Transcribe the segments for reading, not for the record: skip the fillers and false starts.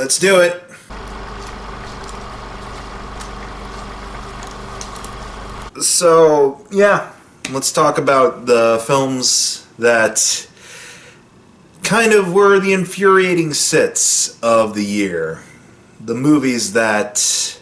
Let's do it. So, yeah, let's talk about the films that kind of were the infuriating sits of the year. The movies that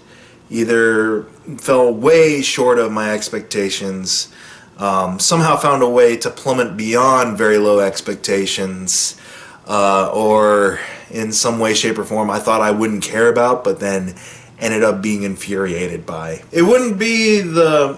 either fell way short of my expectations, somehow found a way to plummet beyond very low expectations, or in some way, shape, or form I thought I wouldn't care about, but then ended up being infuriated by. It wouldn't be the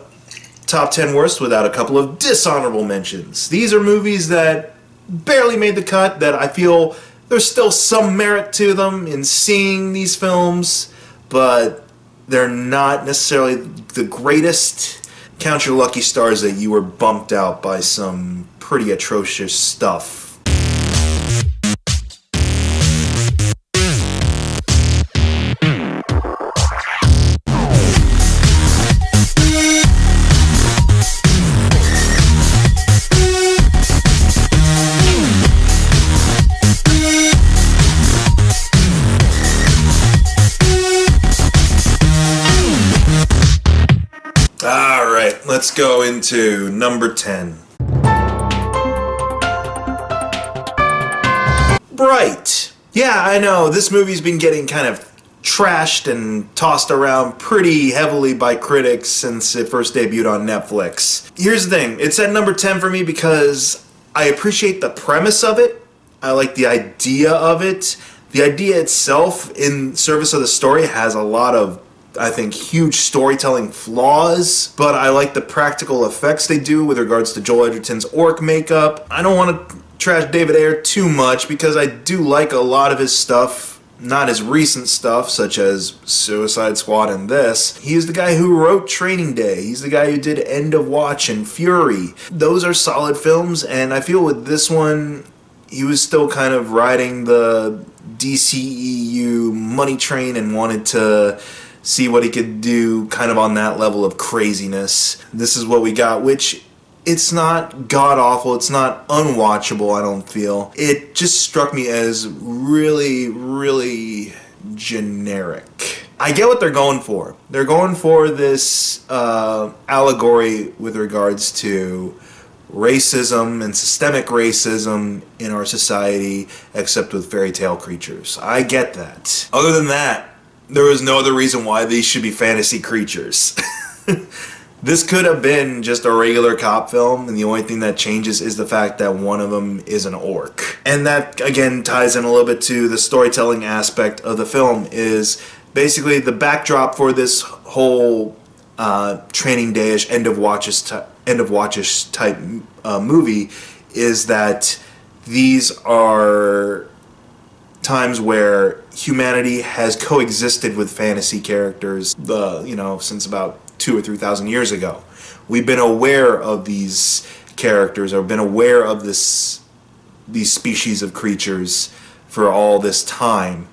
top 10 worst without a couple of dishonorable mentions. These are movies that barely made the cut, that I feel there's still some merit to them in seeing these films, but they're not necessarily the greatest. Count your lucky stars that you were bumped out by some pretty atrocious stuff. Alright, let's go into number 10. Bright. Yeah, I know, this movie's been getting kind of trashed and tossed around pretty heavily by critics since it first debuted on Netflix. Here's the thing, it's at number 10 for me because I appreciate the premise of it. I like the idea of it. The idea itself, in service of the story, has a lot of, I think, huge storytelling flaws, but I like the practical effects they do with regards to Joel Edgerton's orc makeup. I don't want to trash David Ayer too much because I do like a lot of his stuff, not his recent stuff, such as Suicide Squad and this. He's the guy who wrote Training Day. He's the guy who did End of Watch and Fury. Those are solid films, and I feel with this one, he was still kind of riding the DCEU money train and wanted to see what he could do kind of on that level of craziness. This is what we got, which it's not god-awful, it's not unwatchable, I don't feel. It just struck me as really, really generic. I get what they're going for. They're going for this allegory with regards to racism and systemic racism in our society, except with fairy tale creatures. I get that. Other than that, there was no other reason why these should be fantasy creatures. This could have been just a regular cop film, and the only thing that changes is the fact that one of them is an orc. And that, again, ties in a little bit to the storytelling aspect of the film, is basically the backdrop for this whole Training Day-ish, End of Watch-ish type movie is that these are times where humanity has coexisted with fantasy characters, since about 2,000 or 3,000 years ago. We've been aware of these characters, or been aware of these species of creatures for all this time,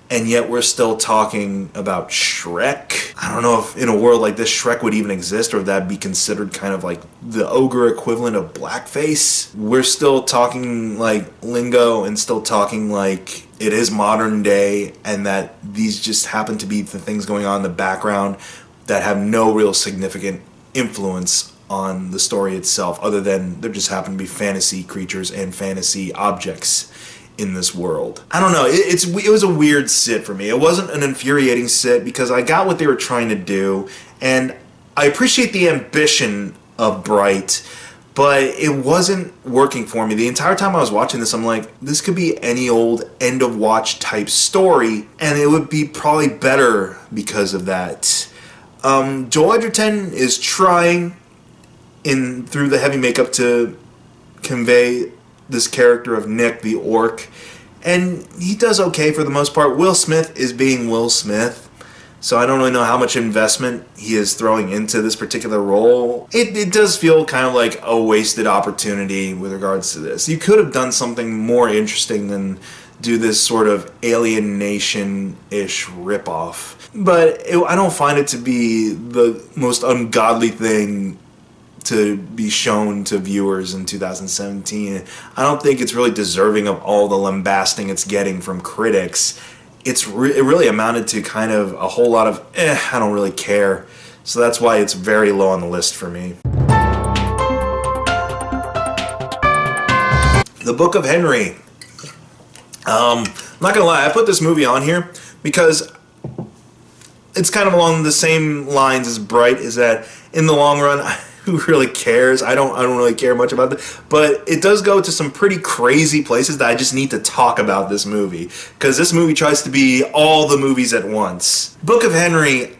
and yet we're still talking about Shrek. I don't know if in a world like this Shrek would even exist, or if that'd be considered kind of like the ogre equivalent of blackface. We're still talking like lingo and still talking like it is modern day, and that these just happen to be the things going on in the background that have no real significant influence on the story itself, other than there just happen to be fantasy creatures and fantasy objects in this world. I don't know, it was a weird sit for me. It wasn't an infuriating sit because I got what they were trying to do, and I appreciate the ambition of Bright, but it wasn't working for me. The entire time I was watching this, I'm like, this could be any old End of Watch type story, and it would be probably better because of that. Joel Edgerton is trying through the heavy makeup to convey this character of Nick the orc, and he does okay for the most part. Will Smith is being Will Smith, so I don't really know how much investment he is throwing into this particular role. It does feel kind of like a wasted opportunity with regards to this. You could have done something more interesting than do this sort of Alien Nation-ish ripoff. But I don't find it to be the most ungodly thing to be shown to viewers in 2017. I don't think it's really deserving of all the lambasting it's getting from critics. it really amounted to kind of a whole lot of I don't really care. So that's why it's very low on the list for me. The Book of Henry. I'm not gonna lie, I put this movie on here because it's kind of along the same lines as Bright, is that in the long run, who really cares? I don't really care much about it, but it does go to some pretty crazy places that I just need to talk about this movie, because this movie tries to be all the movies at once. Book of Henry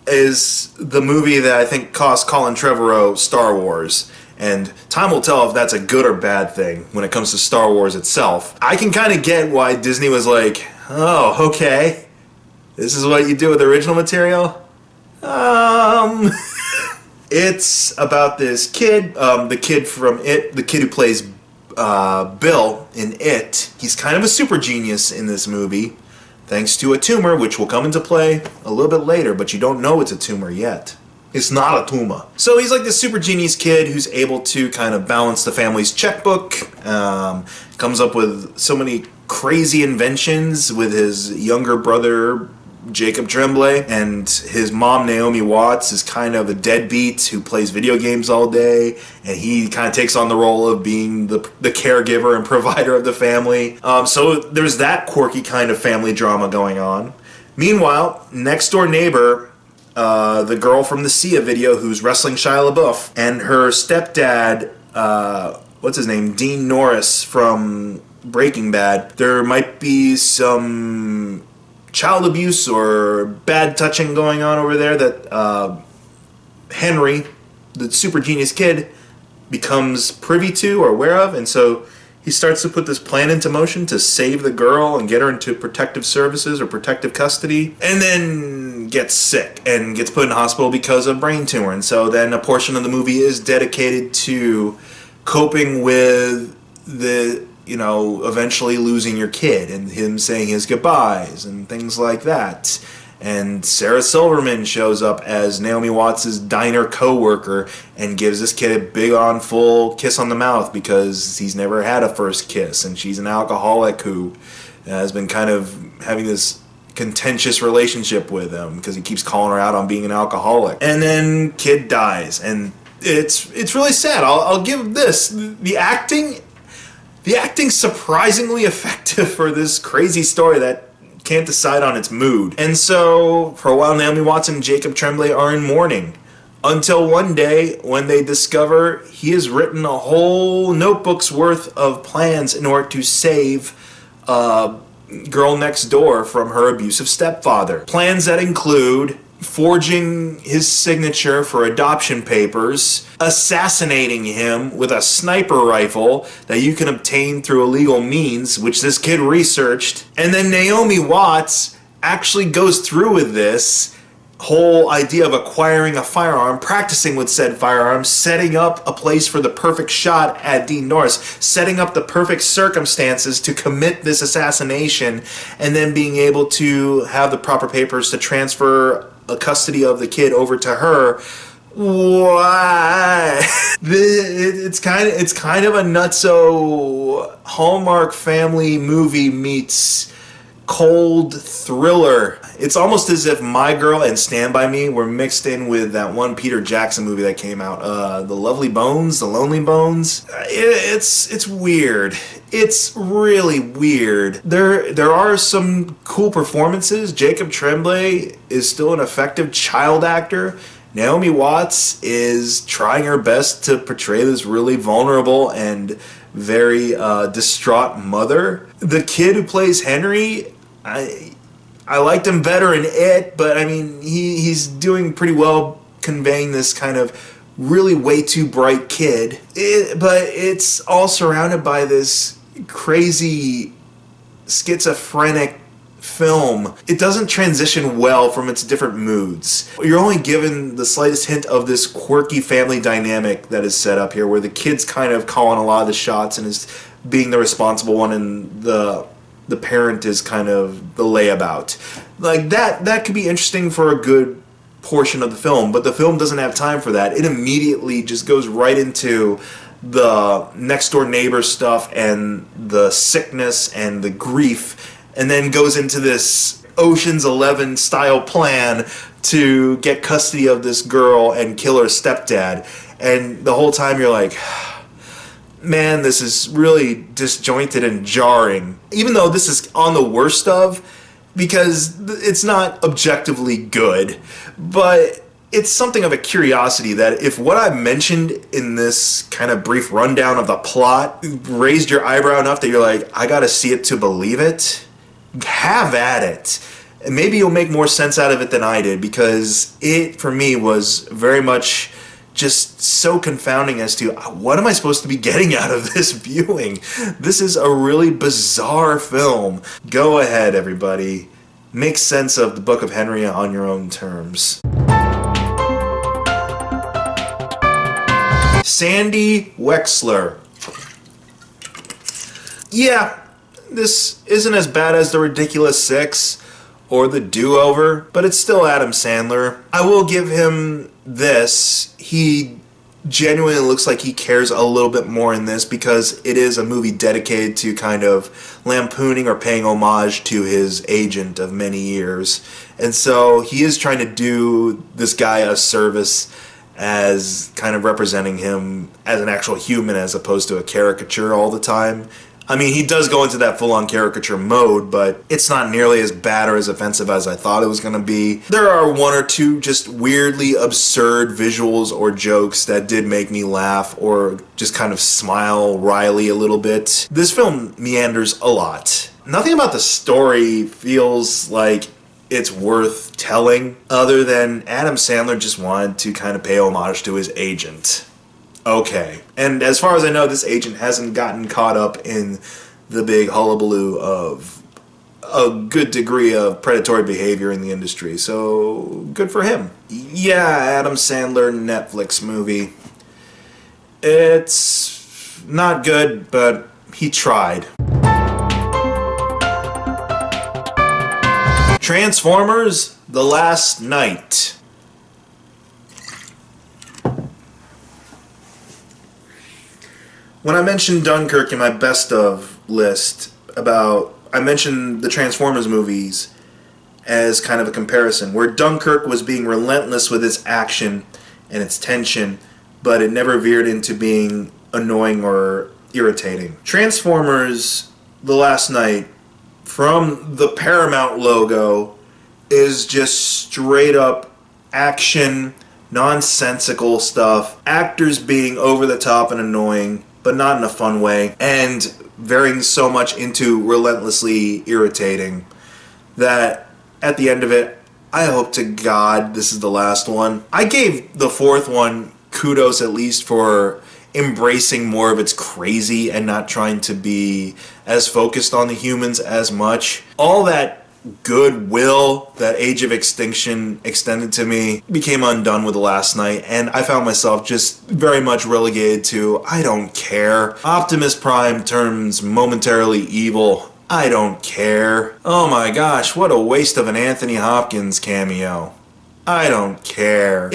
is the movie that I think cost Colin Trevorrow Star Wars, and time will tell if that's a good or bad thing when it comes to Star Wars itself. I can kind of get why Disney was like, oh, okay, this is what you do with original material? It's about this kid, the kid from It, the kid who plays Bill in It. He's kind of a super genius in this movie, thanks to a tumor, which will come into play a little bit later, but you don't know it's a tumor yet. It's not a tumor. So he's like this super genius kid who's able to kind of balance the family's checkbook, comes up with so many crazy inventions with his younger brother, Jacob Tremblay, and his mom, Naomi Watts, is kind of a deadbeat who plays video games all day, and he kind of takes on the role of being the caregiver and provider of the family. So there's that quirky kind of family drama going on. Meanwhile, next door neighbor, the girl from the Sia video who's wrestling Shia LaBeouf, and her stepdad, what's his name, Dean Norris from Breaking Bad, there might be some child abuse or bad touching going on over there that Henry, the super genius kid, becomes privy to or aware of, and so he starts to put this plan into motion to save the girl and get her into protective services or protective custody, and then gets sick and gets put in hospital because of brain tumor. And so then a portion of the movie is dedicated to coping with the, eventually losing your kid and him saying his goodbyes and things like that. And Sarah Silverman shows up as Naomi Watts' diner co-worker and gives this kid a big on full kiss on the mouth because he's never had a first kiss, and she's an alcoholic who has been kind of having this contentious relationship with him because he keeps calling her out on being an alcoholic. And then kid dies, and it's really sad. I'll give this. The acting's surprisingly effective for this crazy story that can't decide on its mood. And so, for a while, Naomi Watts and Jacob Tremblay are in mourning. Until one day, when they discover he has written a whole notebook's worth of plans in order to save girl next door from her abusive stepfather. Plans that include forging his signature for adoption papers, assassinating him with a sniper rifle that you can obtain through illegal means, which this kid researched, and then Naomi Watts actually goes through with this whole idea of acquiring a firearm, practicing with said firearm, setting up a place for the perfect shot at Dean Norris, setting up the perfect circumstances to commit this assassination, and then being able to have the proper papers to transfer a custody of the kid over to her. Why? It's kind of a nutso Hallmark family movie meets cold thriller. It's almost as if My Girl and Stand By Me were mixed in with that one Peter Jackson movie that came out, The Lovely Bones, The Lonely Bones. It's weird. It's really weird. There are some cool performances. Jacob Tremblay is still an effective child actor. Naomi Watts is trying her best to portray this really vulnerable and very distraught mother. The kid who plays Henry, I liked him better in It, but I mean, he's doing pretty well conveying this kind of really way too bright kid. But it's all surrounded by this crazy schizophrenic film. It doesn't transition well from its different moods. You're only given the slightest hint of this quirky family dynamic that is set up here, where the kid's kind of calling a lot of the shots and is being the responsible one, and the parent is kind of the layabout. Like that could be interesting for a good portion of the film, but the film doesn't have time for that. It immediately just goes right into the next door neighbor stuff and the sickness and the grief and then goes into this Ocean's 11 style plan to get custody of this girl and kill her stepdad. And the whole time you're like, man, this is really disjointed and jarring. Even though this is on the worst of, because it's not objectively good, but it's something of a curiosity that if what I mentioned in this kind of brief rundown of the plot raised your eyebrow enough that you're like, I gotta see it to believe it, have at it. And maybe you'll make more sense out of it than I did, because it, for me, was very much just so confounding as to what am I supposed to be getting out of this viewing. This is a really bizarre film. Go ahead, everybody. Make sense of the Book of Henry on your own terms. Sandy Wexler. Yeah, this isn't as bad as The Ridiculous Six or The Do-Over, but it's still Adam Sandler. I will give him this. He genuinely looks like he cares a little bit more in this, because it is a movie dedicated to kind of lampooning or paying homage to his agent of many years. And so he is trying to do this guy a service as kind of representing him as an actual human as opposed to a caricature all the time. I mean, he does go into that full-on caricature mode, but it's not nearly as bad or as offensive as I thought it was going to be. There are one or two just weirdly absurd visuals or jokes that did make me laugh or just kind of smile wryly a little bit. This film meanders a lot. Nothing about the story feels like it's worth telling, other than Adam Sandler just wanted to kind of pay homage to his agent. Okay. And as far as I know, this agent hasn't gotten caught up in the big hullabaloo of a good degree of predatory behavior in the industry, so good for him. Yeah, Adam Sandler Netflix movie. It's not good, but he tried. Transformers: The Last Night. When I mentioned Dunkirk in my best of list, I mentioned the Transformers movies as kind of a comparison, where Dunkirk was being relentless with its action and its tension, but it never veered into being annoying or irritating. Transformers: The Last Night, from the Paramount logo, is just straight up action, nonsensical stuff, actors being over the top and annoying, but not in a fun way, and varying so much into relentlessly irritating that at the end of it, I hope to God this is the last one. I gave the fourth one kudos at least for embracing more of its crazy and not trying to be as focused on the humans as much. All that goodwill that Age of Extinction extended to me became undone with The Last Night, and I found myself just very much relegated to, I don't care. Optimus Prime turns momentarily evil. I don't care. Oh my gosh, what a waste of an Anthony Hopkins cameo. I don't care.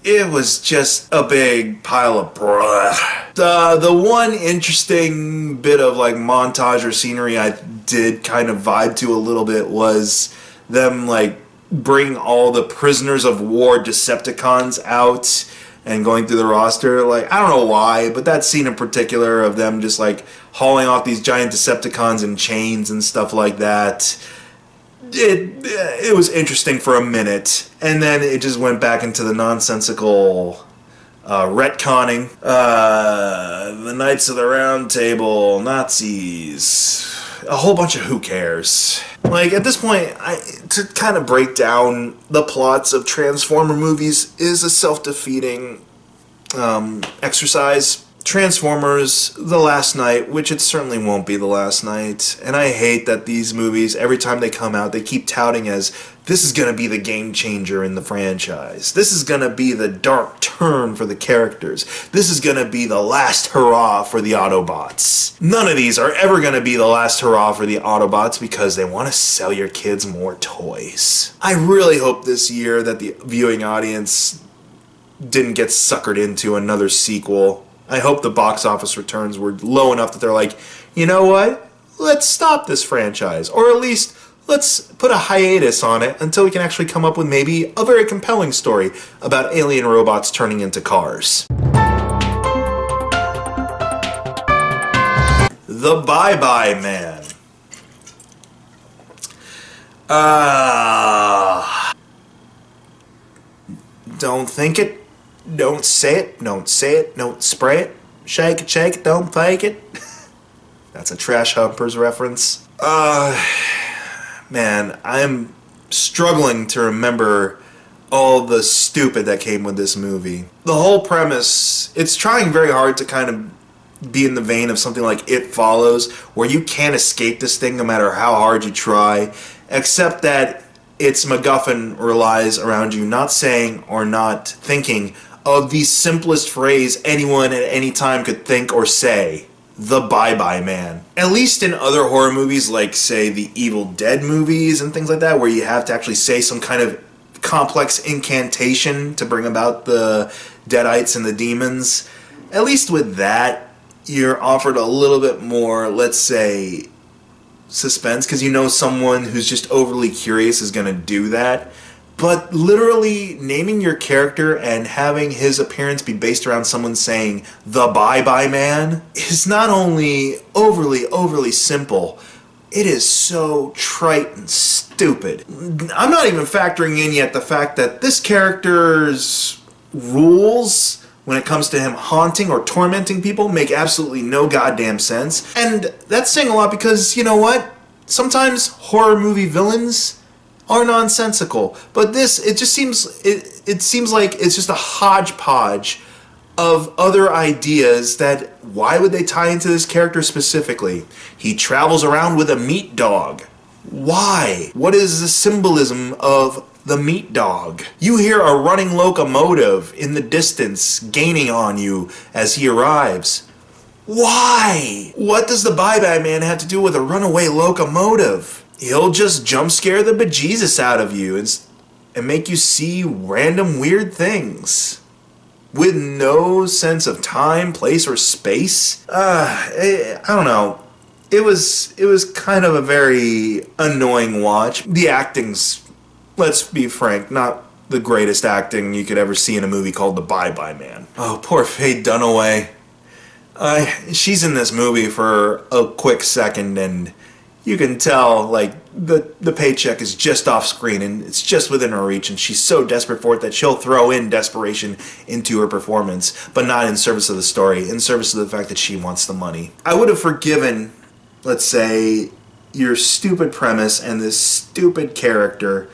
It was just a big pile of bruh. The one interesting bit of like montage or scenery I did kind of vibe to a little bit was them like bring all the prisoners of war Decepticons out and going through the roster. Like, I don't know why, but that scene in particular of them just like hauling off these giant Decepticons in chains and stuff like that, it was interesting for a minute, and then it just went back into the nonsensical retconning. The Knights of the Round Table, Nazis, a whole bunch of who cares. Like, at this point, to kind of break down the plots of Transformer movies is a self-defeating exercise. Transformers: The Last Night, which it certainly won't be the last night, and I hate that these movies, every time they come out, they keep touting as, this is going to be the game changer in the franchise. This is going to be the dark turn for the characters. This is going to be the last hurrah for the Autobots. None of these are ever going to be the last hurrah for the Autobots because they want to sell your kids more toys. I really hope this year that the viewing audience didn't get suckered into another sequel. I hope the box office returns were low enough that they're like, you know what? let's stop this franchise. Or at least, let's put a hiatus on it until we can actually come up with maybe a very compelling story about alien robots turning into cars. The Bye-Bye Man. Don't think it, don't say it, don't say it, don't spray it, shake it, don't fake it. That's a Trash Humpers reference. Man, I'm struggling to remember all the stupid that came with this movie. The whole premise, it's trying very hard to kind of be in the vein of something like It Follows, where you can't escape this thing no matter how hard you try, except that its MacGuffin relies around you not saying or not thinking of the simplest phrase anyone at any time could think or say. The Bye-Bye Man. At least in other horror movies like, say, the Evil Dead movies and things like that, where you have to actually say some kind of complex incantation to bring about the deadites and the demons, at least with that, you're offered a little bit more, let's say, suspense, because you know someone who's just overly curious is going to do that. But literally naming your character and having his appearance be based around someone saying the Bye-Bye Man is not only overly simple, it is so trite and stupid. I'm not even factoring in yet the fact that this character's rules when it comes to him haunting or tormenting people make absolutely no goddamn sense. And that's saying a lot because, you know what? Sometimes horror movie villains are nonsensical. But this, it just seems, it seems like it's just a hodgepodge of other ideas that, why would they tie into this character specifically? He travels around with a meat dog. Why? What is the symbolism of the meat dog? You hear a running locomotive in the distance gaining on you as he arrives. Why? What does the Bye-Bye Man have to do with a runaway locomotive? He'll just jump scare the bejesus out of you and make you see random weird things with no sense of time, place, or space. I don't know. It was kind of a very annoying watch. The acting's, let's be frank, not the greatest acting you could ever see in a movie called The Bye-Bye Man. Oh, poor Faye Dunaway. She's in this movie for a quick second, and you can tell, like, the paycheck is just off screen, and it's just within her reach, and she's so desperate for it that she'll throw in desperation into her performance, but not in service of the story, in service of the fact that she wants the money. I would have forgiven, let's say, your stupid premise and this stupid character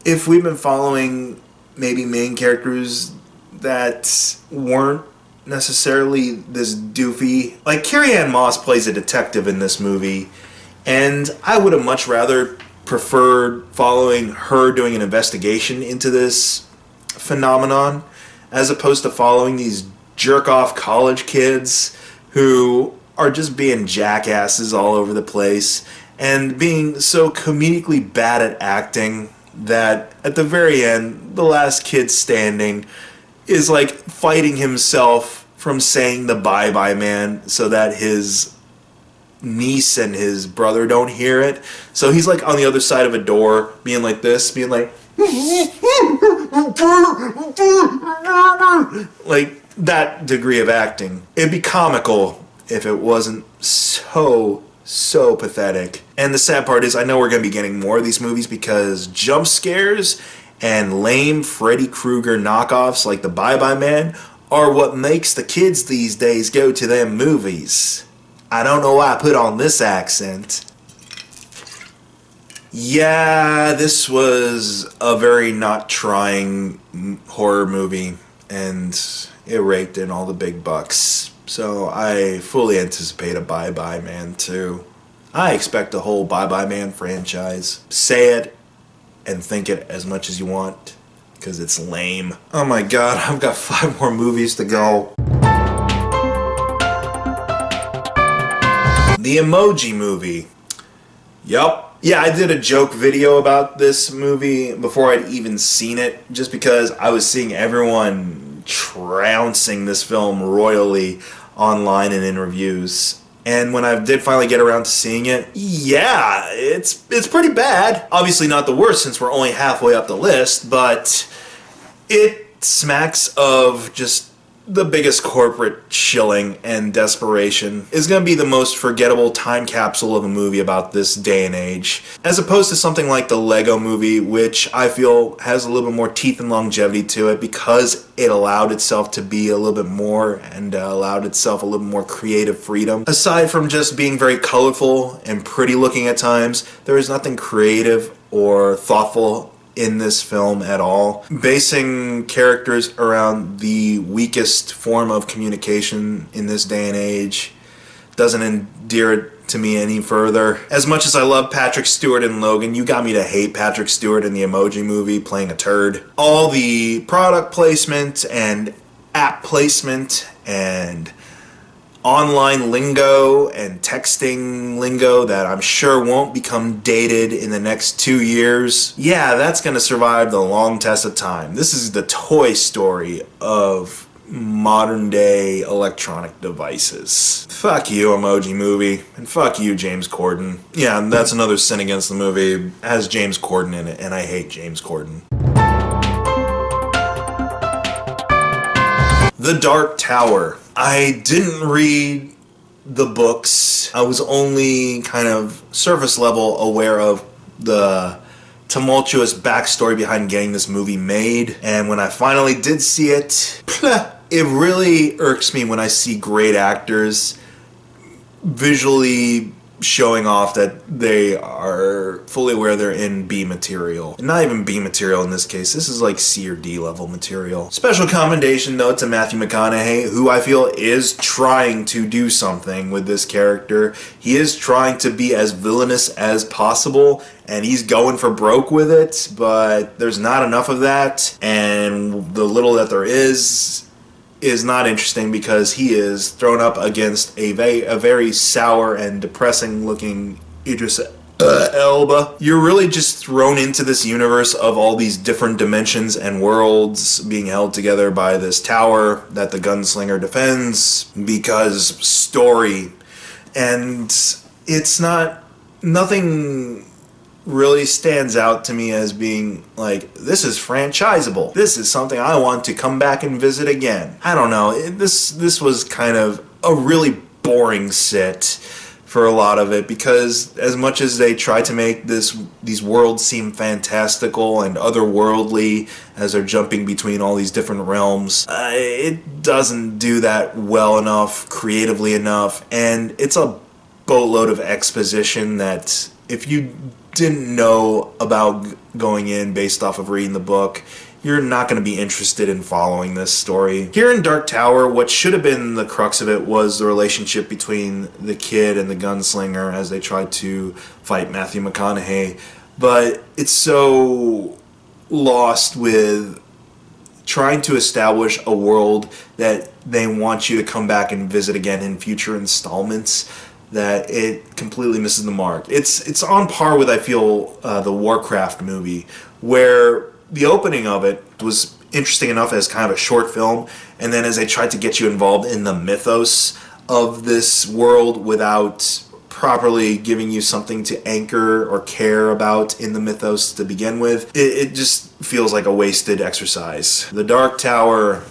if we've been following maybe main characters that weren't necessarily this doofy. Like, Carrie-Anne Moss plays a detective in this movie, and I would have much rather preferred following her doing an investigation into this phenomenon as opposed to following these jerk-off college kids who are just being jackasses all over the place and being so comedically bad at acting that at the very end, the last kid standing is like fighting himself from saying the Bye-Bye Man so that his niece and his brother don't hear it. So he's like on the other side of a door being like this, being like that degree of acting. It'd be comical if it wasn't so pathetic. And the sad part is, I know we're going to be getting more of these movies because jump scares and lame Freddy Krueger knockoffs like the Bye-Bye Man are what makes the kids these days go to them movies. I don't know why I put on this accent. Yeah, this was a very not trying horror movie, and it raked in all the big bucks. So I fully anticipate a Bye-Bye Man 2. I expect a whole Bye-Bye Man franchise. Say it and think it as much as you want, because it's lame. Oh my god, I've got 5 more movies to go. The Emoji Movie. Yup. Yeah, I did a joke video about this movie before I'd even seen it, just because I was seeing everyone trouncing this film royally online and in reviews. And when I did finally get around to seeing it, yeah, it's pretty bad. Obviously not the worst since we're only halfway up the list, but it smacks of just the biggest corporate shilling and desperation. Is going to be the most forgettable time capsule of a movie about this day and age, as opposed to something like the Lego Movie, which I feel has a little bit more teeth and longevity to it because it allowed itself to be a little bit more and allowed itself a little more creative freedom. Aside from just being very colorful and pretty looking at times, there is nothing creative or thoughtful in this film at all. Basing characters around the weakest form of communication in this day and age doesn't endear it to me any further. As much as I love Patrick Stewart and Logan, you got me to hate Patrick Stewart in the Emoji Movie playing a turd. All the product placement and app placement and online lingo and texting lingo that I'm sure won't become dated in the next 2 years. Yeah, that's gonna survive the long test of time. This is the Toy Story of modern day electronic devices. Fuck you, Emoji Movie, and fuck you, James Corden. Yeah, that's another sin against the movie. It has James Corden in it, and I hate James Corden. The Dark Tower. I didn't read the books. I was only kind of surface level aware of the tumultuous backstory behind getting this movie made. And when I finally did see it, it really irks me when I see great actors visually showing off that they are fully aware they're in B material. And not even B material in this case, this is like C or D level material. Special commendation though to Matthew McConaughey, who I feel is trying to do something with this character. He is trying to be as villainous as possible, and he's going for broke with it, but there's not enough of that, and the little that there is not interesting because he is thrown up against a very sour and depressing looking Idris Elba. You're really just thrown into this universe of all these different dimensions and worlds being held together by this tower that the gunslinger defends because story. And it's nothing really stands out to me as being like, this is franchisable. This is something I want to come back and visit again. I don't know. This was kind of a really boring sit for a lot of it, because as much as they try to make these worlds seem fantastical and otherworldly as they're jumping between all these different realms, it doesn't do that well enough, creatively enough, and it's a boatload of exposition that if you didn't know about going in based off of reading the book, you're not going to be interested in following this story. Here in Dark Tower, what should have been the crux of it was the relationship between the kid and the gunslinger as they tried to fight Matthew McConaughey, but it's so lost with trying to establish a world that they want you to come back and visit again in future installments that it completely misses the mark. It's on par with, I feel, the Warcraft movie, where the opening of it was interesting enough as kind of a short film, and then as they tried to get you involved in the mythos of this world without properly giving you something to anchor or care about in the mythos to begin with, it just feels like a wasted exercise. The Dark Tower,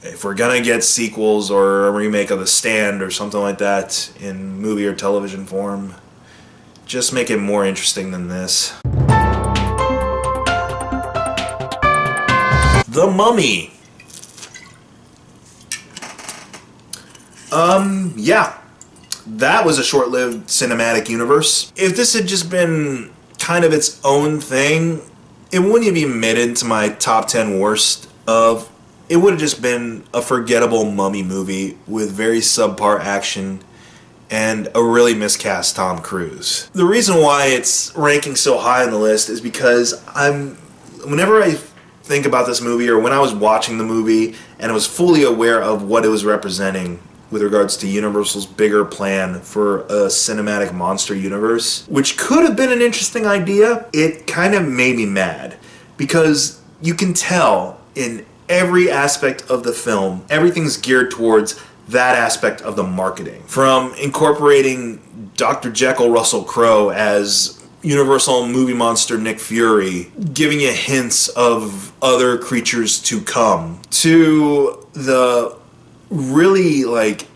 if we're gonna get sequels or a remake of The Stand or something like that in movie or television form, just make it more interesting than this. The Mummy. Yeah. That was a short-lived cinematic universe. If this had just been kind of its own thing, it wouldn't have even made it into my top 10 worst of. It would have just been a forgettable mummy movie with very subpar action and a really miscast Tom Cruise. The reason why it's ranking so high on the list is because whenever I think about this movie, or when I was watching the movie and I was fully aware of what it was representing with regards to Universal's bigger plan for a cinematic monster universe, which could have been an interesting idea, it kind of made me mad. Because you can tell in every aspect of the film, everything's geared towards that aspect of the marketing. From incorporating Dr. Jekyll Russell Crowe as Universal movie monster Nick Fury, giving you hints of other creatures to come, to the really like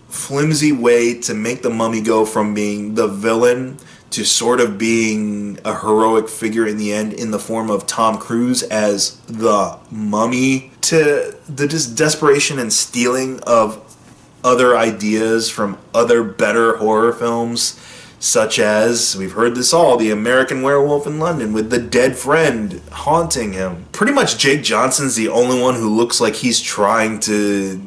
flimsy way to make the Mummy go from being the villain to sort of being a heroic figure in the end in the form of Tom Cruise as the Mummy, to the just desperation and stealing of other ideas from other better horror films, such as, we've heard this all, The American Werewolf in London with the dead friend haunting him. Pretty much Jake Johnson's the only one who looks like he's trying to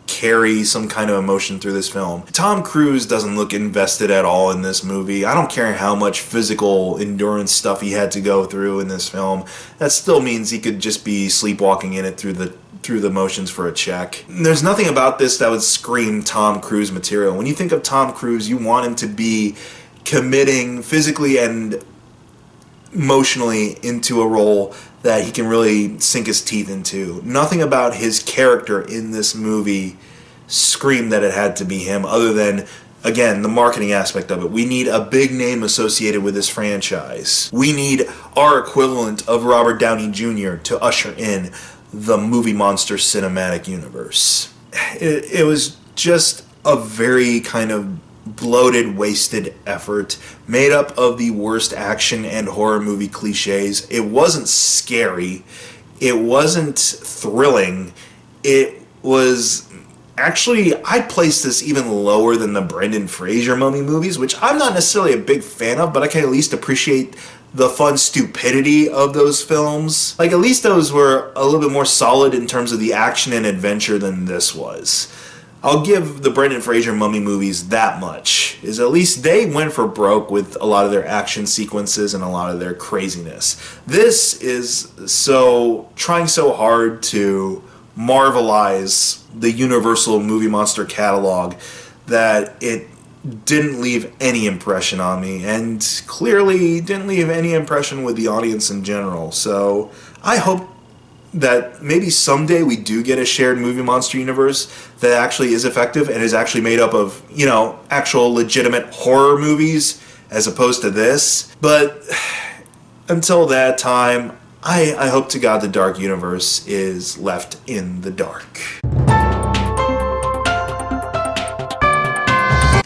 carry some kind of emotion through this film. Tom Cruise doesn't look invested at all in this movie. I don't care how much physical endurance stuff he had to go through in this film. That still means he could just be sleepwalking in it through the motions for a check. There's nothing about this that would scream Tom Cruise material. When you think of Tom Cruise, you want him to be committing physically and emotionally into a role that he can really sink his teeth into. Nothing about his character in this movie screamed that it had to be him, other than, again, the marketing aspect of it. We need a big name associated with this franchise. We need our equivalent of Robert Downey Jr. to usher in the movie monster cinematic universe. It was just a very kind of bloated, wasted effort made up of the worst action and horror movie cliches. It wasn't scary. It wasn't thrilling. It was actually, I'd place this even lower than the Brendan Fraser Mummy movies, which I'm not necessarily a big fan of, but I can at least appreciate the fun stupidity of those films. Like, at least those were a little bit more solid in terms of the action and adventure than this was. I'll give the Brendan Fraser Mummy movies that much, is at least they went for broke with a lot of their action sequences and a lot of their craziness. This is trying so hard to marvelize the Universal movie monster catalog that it didn't leave any impression on me, and clearly didn't leave any impression with the audience in general. So I hope that maybe someday we do get a shared movie monster universe that actually is effective and is actually made up of, you know, actual legitimate horror movies as opposed to this. But until that time, I hope to God the Dark Universe is left in the dark.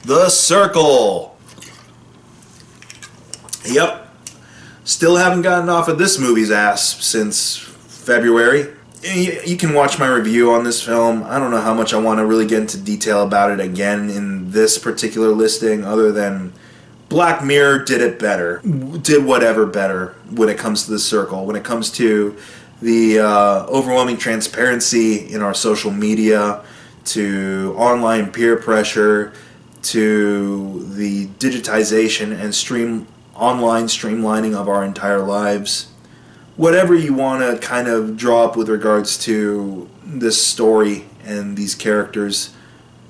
The Circle. Yep. Still haven't gotten off of this movie's ass since February. You can watch my review on this film. I don't know how much I want to really get into detail about it again in this particular listing, other than Black Mirror did it better. Did whatever better when it comes to The Circle. When it comes to the overwhelming transparency in our social media, to online peer pressure, to the digitization and online streamlining of our entire lives. Whatever you want to kind of draw up with regards to this story and these characters,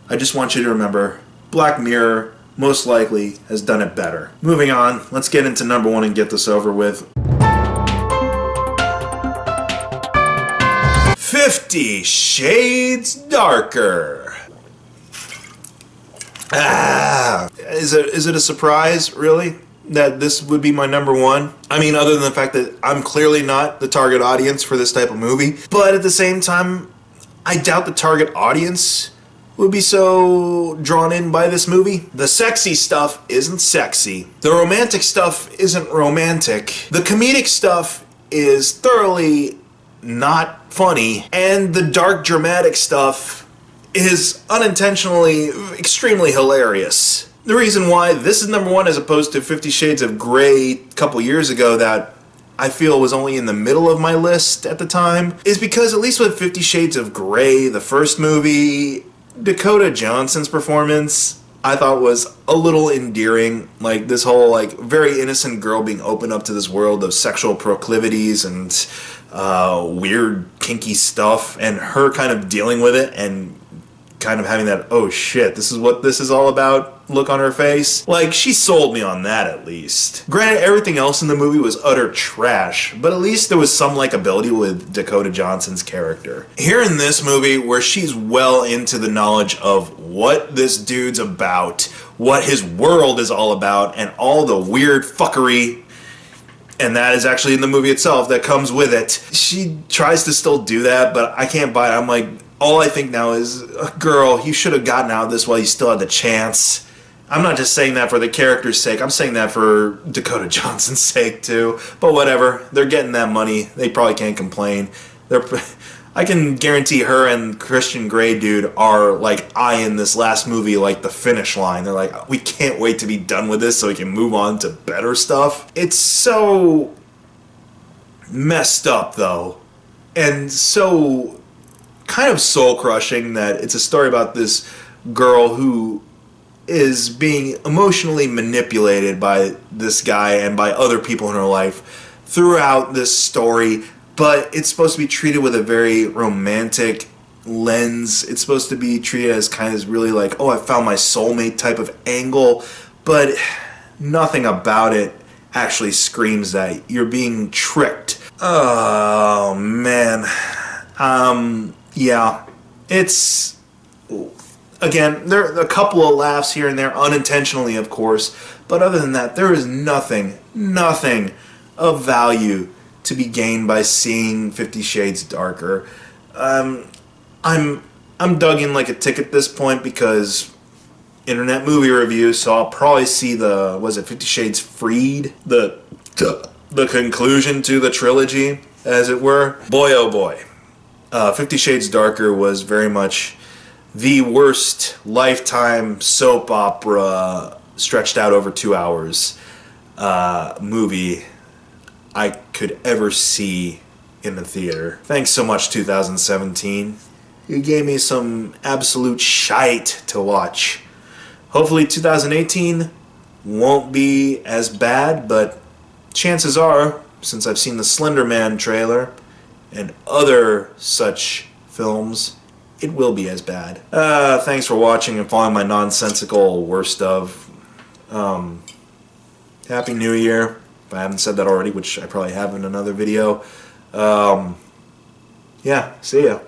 I just want you to remember, Black Mirror most likely has done it better. Moving on, let's get into number one and get this over with. 50 Shades Darker. Is it a surprise, really, that this would be my number one? I mean, other than the fact that I'm clearly not the target audience for this type of movie, but at the same time, I doubt the target audience would be so drawn in by this movie. The sexy stuff isn't sexy. The romantic stuff isn't romantic. The comedic stuff is thoroughly not funny. And the dark dramatic stuff is unintentionally extremely hilarious. The reason why this is number one as opposed to 50 Shades of Grey a couple years ago that I feel was only in the middle of my list at the time is because at least with 50 Shades of Grey, the first movie, Dakota Johnson's performance I thought was a little endearing. Like this whole like very innocent girl being opened up to this world of sexual proclivities and weird kinky stuff, and her kind of dealing with it and kind of having that, oh shit, this is what this is all about look on her face. Like, she sold me on that at least. Granted, everything else in the movie was utter trash, but at least there was some likability with Dakota Johnson's character. Here in this movie, where she's well into the knowledge of what this dude's about, what his world is all about, and all the weird fuckery, and that is actually in the movie itself, that comes with it. She tries to still do that, but I can't buy it. I'm like, all I think now is, girl, you should have gotten out of this while you still had the chance. I'm not just saying that for the character's sake, I'm saying that for Dakota Johnson's sake too. But whatever, they're getting that money. They probably can't complain. I can guarantee her and Christian Grey dude are like eyeing this last movie like the finish line. They're like, we can't wait to be done with this so we can move on to better stuff. It's so messed up though, and so kind of soul crushing that it's a story about this girl who is being emotionally manipulated by this guy and by other people in her life throughout this story, but it's supposed to be treated with a very romantic lens. It's supposed to be treated as kind of really like, oh, I found my soulmate type of angle, but nothing about it actually screams that. You're being tricked. Oh, man. Yeah. It's... Again, there are a couple of laughs here and there, unintentionally, of course, but other than that, there is nothing of value to be gained by seeing 50 Shades Darker. I'm dug in like a tick at this point because Internet Movie Review, so I'll probably see the, was it 50 Shades Freed? The conclusion to the trilogy, as it were. Boy, oh boy. 50 Shades Darker was very much the worst Lifetime soap opera stretched out over 2 hours movie I could ever see in the theater. Thanks so much, 2017. You gave me some absolute shite to watch. Hopefully 2018 won't be as bad, but chances are, since I've seen the Slender Man trailer and other such films, it will be as bad. Thanks for watching and following my nonsensical worst of. Happy New Year, if I haven't said that already, which I probably have in another video. Yeah, see ya.